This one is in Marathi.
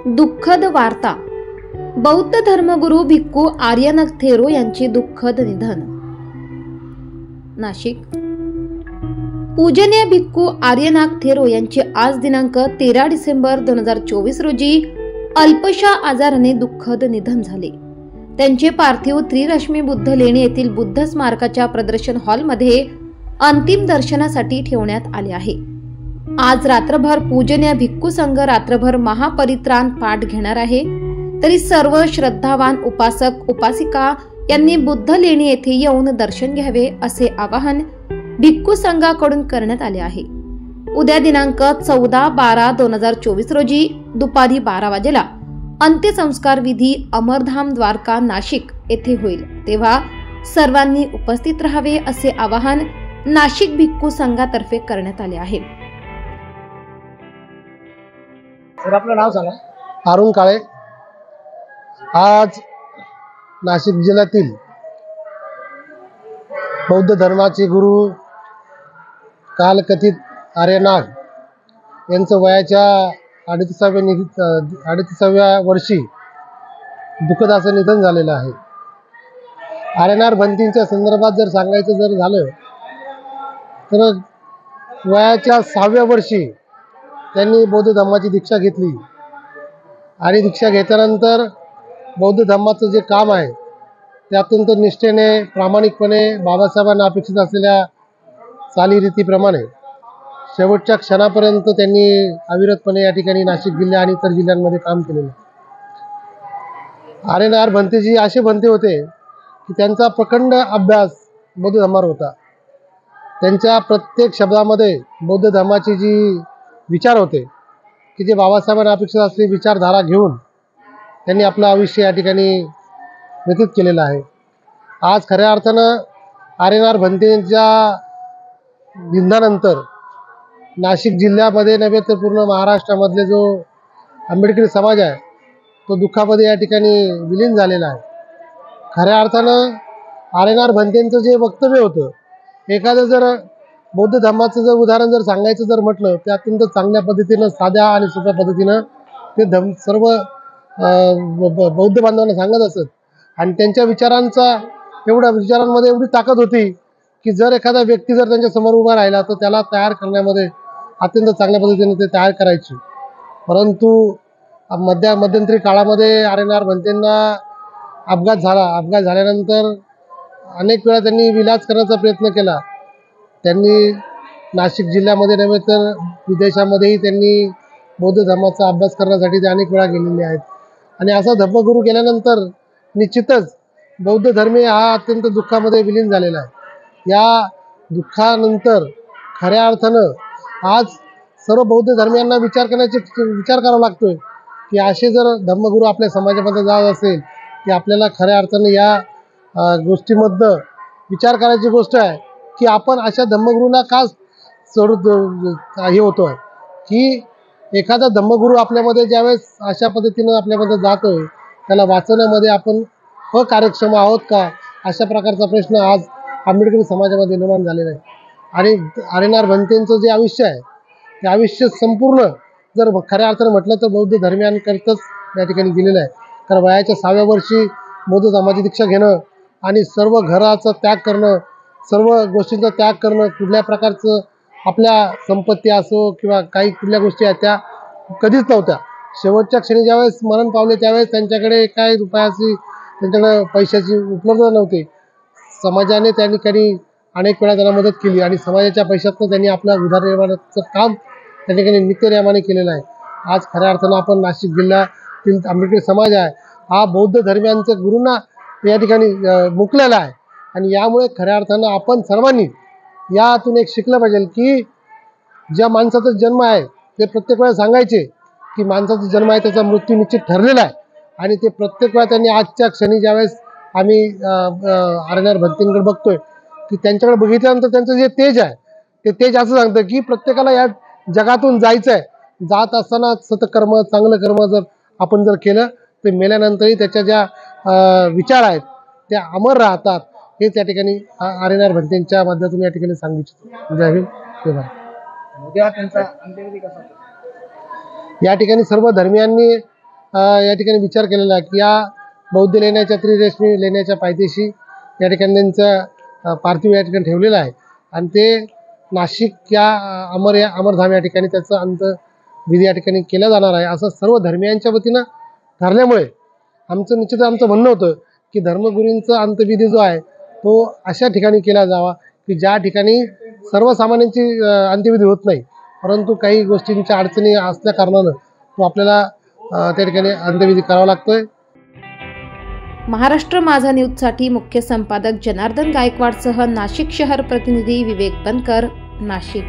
दुःखद वार्ता. बौद्ध धर्मगुरू भिक्खू आर्यनाथ थेरो यांचे दुःखद निधन. नाशिक. पूजनीय भिक्खू आर्यनाथ थेरो यांचे आज दिनांक 13 डिसेंबर 2024 रोजी अल्पशा आजाराने दुःखद निधन झाले. त्यांचे पार्थिव त्रिरश्मी बुद्ध लेणी येथील बुद्ध स्मारकाच्या प्रदर्शन हॉलमध्ये अंतिम दर्शनासाठी ठेवण्यात आले आहे. आज रात्रभर पूजनीय भिक्खू संघ रात्रभर महापरित्राण पाठ घेणार आहे. तरी सर्व श्रद्धावान उपासक उपासिका यांनी बुद्ध लेणी येथे येऊन दर्शन घ्यावे असे आवाहन भिक्खू संघाकडून करण्यात आले आहे. उद्या दिनांक 14/12/2024 रोजी दुपारी 12 वाजेला अंत्यसंस्कार विधी अमरधाम द्वारका नाशिक येथे होईल. तेव्हा सर्वांनी उपस्थित राहावे असे आवाहन नाशिक भिक्खू संघातर्फे करण्यात आले आहे. सर, आपलं नाव सांगा. अरुण काळे. आज नाशिक जिल्ह्यातील बौद्ध धर्माचे गुरु कालकथित आर्यनाथ यांचं वयाच्या 38व्या वर्षी दुःखद असं निधन झालेलं आहे. आर्यनाथ भंतींच्या संदर्भात जर सांगायचं जर झालं तर वयाच्या 6व्या वर्षी त्यांनी बौद्ध धर्माची दीक्षा घेतली आणि दीक्षा घेतल्यानंतर बौद्ध धर्माचं जे काम आहे ते अत्यंत निष्ठेने प्रामाणिकपणे बाबासाहेबांना अपेक्षित असलेल्या चालीरीतीप्रमाणे शेवटच्या क्षणापर्यंत त्यांनी अविरतपणे या ठिकाणी नाशिक जिल्हा आणि इतर जिल्ह्यांमध्ये काम केलेलं. आर्यनाथ भंतेजी असे भंते होते की त्यांचा प्रखंड अभ्यास बौद्ध धर्मावर होता. त्यांच्या प्रत्येक शब्दामध्ये बौद्ध धर्माची जी विचार होते की जे बाबासाहेबांना अपेक्षित असलेली विचारधारा घेऊन त्यांनी आपलं आयुष्य या ठिकाणी व्यतीत केलेलं आहे. आज खऱ्या अर्थानं आर्यनाथ भंतेंच्या निधनानंतर नाशिक जिल्ह्यामध्ये नव्हे तर पूर्ण महाराष्ट्रामधले जो आंबेडकरी समाज आहे तो दुःखामध्ये या ठिकाणी विलीन झालेला आहे. खऱ्या अर्थानं आर्यनाथ भंतेंचं जे वक्तव्य होतं, एखादं जर बौद्ध धर्माचं जर उदाहरण जर सांगायचं जर म्हटलं ते अत्यंत चांगल्या पद्धतीनं साध्या आणि सोप्या पद्धतीनं ते सर्व बौद्ध बांधवांना सांगत असत. आणि त्यांच्या विचारांमध्ये एवढी ताकद होती की जर एखादा व्यक्ती जर त्यांच्या समोर उभा राहिला तर त्याला तयार करण्यामध्ये अत्यंत चांगल्या पद्धतीने ते तयार करायचे. परंतु मध्यंतरी काळामध्ये आर्यनाथ भंतेंना अपघात झाला. अपघात झाल्यानंतर अनेक वेळा त्यांनी विलाज करण्याचा प्रयत्न केला. त्यांनी नाशिक जिल्ह्यामध्ये नव्हे तर विदेशामध्येही त्यांनी बौद्ध धर्माचा अभ्यास करण्यासाठी ते अनेक वेळा गेलेले आहेत. आणि असा धर्मगुरू गेल्यानंतर निश्चितच बौद्ध धर्मी हा अत्यंत दुःखामध्ये विलीन झालेला आहे. या दुःखानंतर खऱ्या अर्थानं आज सर्व बौद्ध धर्मियांना विचार करावा लागतोय की असे जर धर्मगुरू आपल्या समाजामध्ये जात असेल की आपल्याला खऱ्या अर्थानं या गोष्टीमधनं विचार करायची गोष्ट आहे की आपण अशा धर्मगुरूंना का हे होतो आहे की एखादा धर्मगुरू आपल्यामध्ये ज्यावेळेस अशा पद्धतीनं आपल्यामध्ये जातोय त्याला वाचवण्यामध्ये आपण अकार्यक्षम आहोत का, अशा प्रकारचा प्रश्न आज आंबेडकरी समाजामध्ये निर्माण झालेला आहे. आणि आर्यनाथ भंतेंचं जे आयुष्य आहे ते आयुष्य संपूर्ण जर खऱ्या अर्थानं म्हटलं तर बौद्ध धर्मियांकरताच या ठिकाणी गेलेलं आहे. कारण वयाच्या 6व्या वर्षी बौद्ध धर्माची दीक्षा घेणं आणि सर्व घराचा त्याग करणं, सर्व गोष्टींचा त्याग करणं, कुठल्या प्रकारचं आपल्या संपत्ती असो किंवा काही कुठल्या गोष्टी आहेत त्या कधीच नव्हत्या. शेवटच्या क्षणी ज्यावेळेस मरण पावले त्यावेळेस त्यांच्याकडे काय रुपयाची त्यांच्याकडे पैशाची उपलब्धता नव्हती. समाजाने त्या ठिकाणी अनेक वेळा त्यांना मदत केली आणि समाजाच्या पैशातनं त्यांनी आपल्या उदरनिर्वाहाचं काम त्या ठिकाणी नित्यनियमाने केलेलं आहे. आज खऱ्या अर्थानं आपण नाशिक जिल्ह्यातील आंबेडकरी समाज आहे हा बौद्ध धर्मियांच्या गुरूंना या ठिकाणी मुकलेला आहे. आणि यामुळे खऱ्या अर्थानं आपण सर्वांनी यातून एक शिकलं पाहिजे की ज्या माणसाचा जन्म आहे ते प्रत्येक वेळा सांगायचे की माणसाचा जन्म आहे त्याचा मृत्यू निश्चित ठरलेला आहे. आणि ते प्रत्येक वेळा त्यांनी आजच्या क्षणी ज्यावेळेस आम्ही आर्यनाथ भंतेंकडे बघतोय की त्यांच्याकडे बघितल्यानंतर त्यांचं जे तेज आहे ते तेज असं सांगतं की प्रत्येकाला या जगातून जायचं आहे. जात असताना सतकर्म चांगलं कर्म जर आपण जर केलं तर मेल्यानंतरही त्याच्या ज्या विचार आहेत त्या अमर राहतात. हेच या ठिकाणी आर.एन.आर. भंतेंच्या माध्यमातून या ठिकाणी सांगू इच्छितो. जय हिंद, जय भारत. उद्या त्यांचा अंत्यविधी कसा होईल? या ठिकाणी सर्व धर्मियांनी या ठिकाणी विचार केलेला आहे की या बौद्ध लेण्याच्या त्रिरश्मी लेण्याच्या पायथ्याशी या ठिकाणी त्यांचं पार्थिव या ठिकाणी ठेवलेलं आहे आणि ते नाशिक या अमरधाम या ठिकाणी त्याचा अंत्यविधी या ठिकाणी केला जाणार आहे असं सर्व धर्मियांच्या वतीनं ठरल्यामुळे निश्चितच आमचं म्हणणं होतं की धर्मगुरूंचा अंत्यविधी जो आहे तो अशा ठिकाणी केला जावा की ज्या ठिकाणी सर्वसामान्यांची अंत्यविधी होत नाही, परंतु काही गोष्टींच्या अडचणी असल्या कारणानं तो आपल्याला त्या ठिकाणी अंत्यविधी करावा लागतोय. महाराष्ट्र माझा न्यूजसाठी मुख्य संपादक जनार्दन गायकवाडसह नाशिक शहर प्रतिनिधी विवेक बनकर, नाशिक.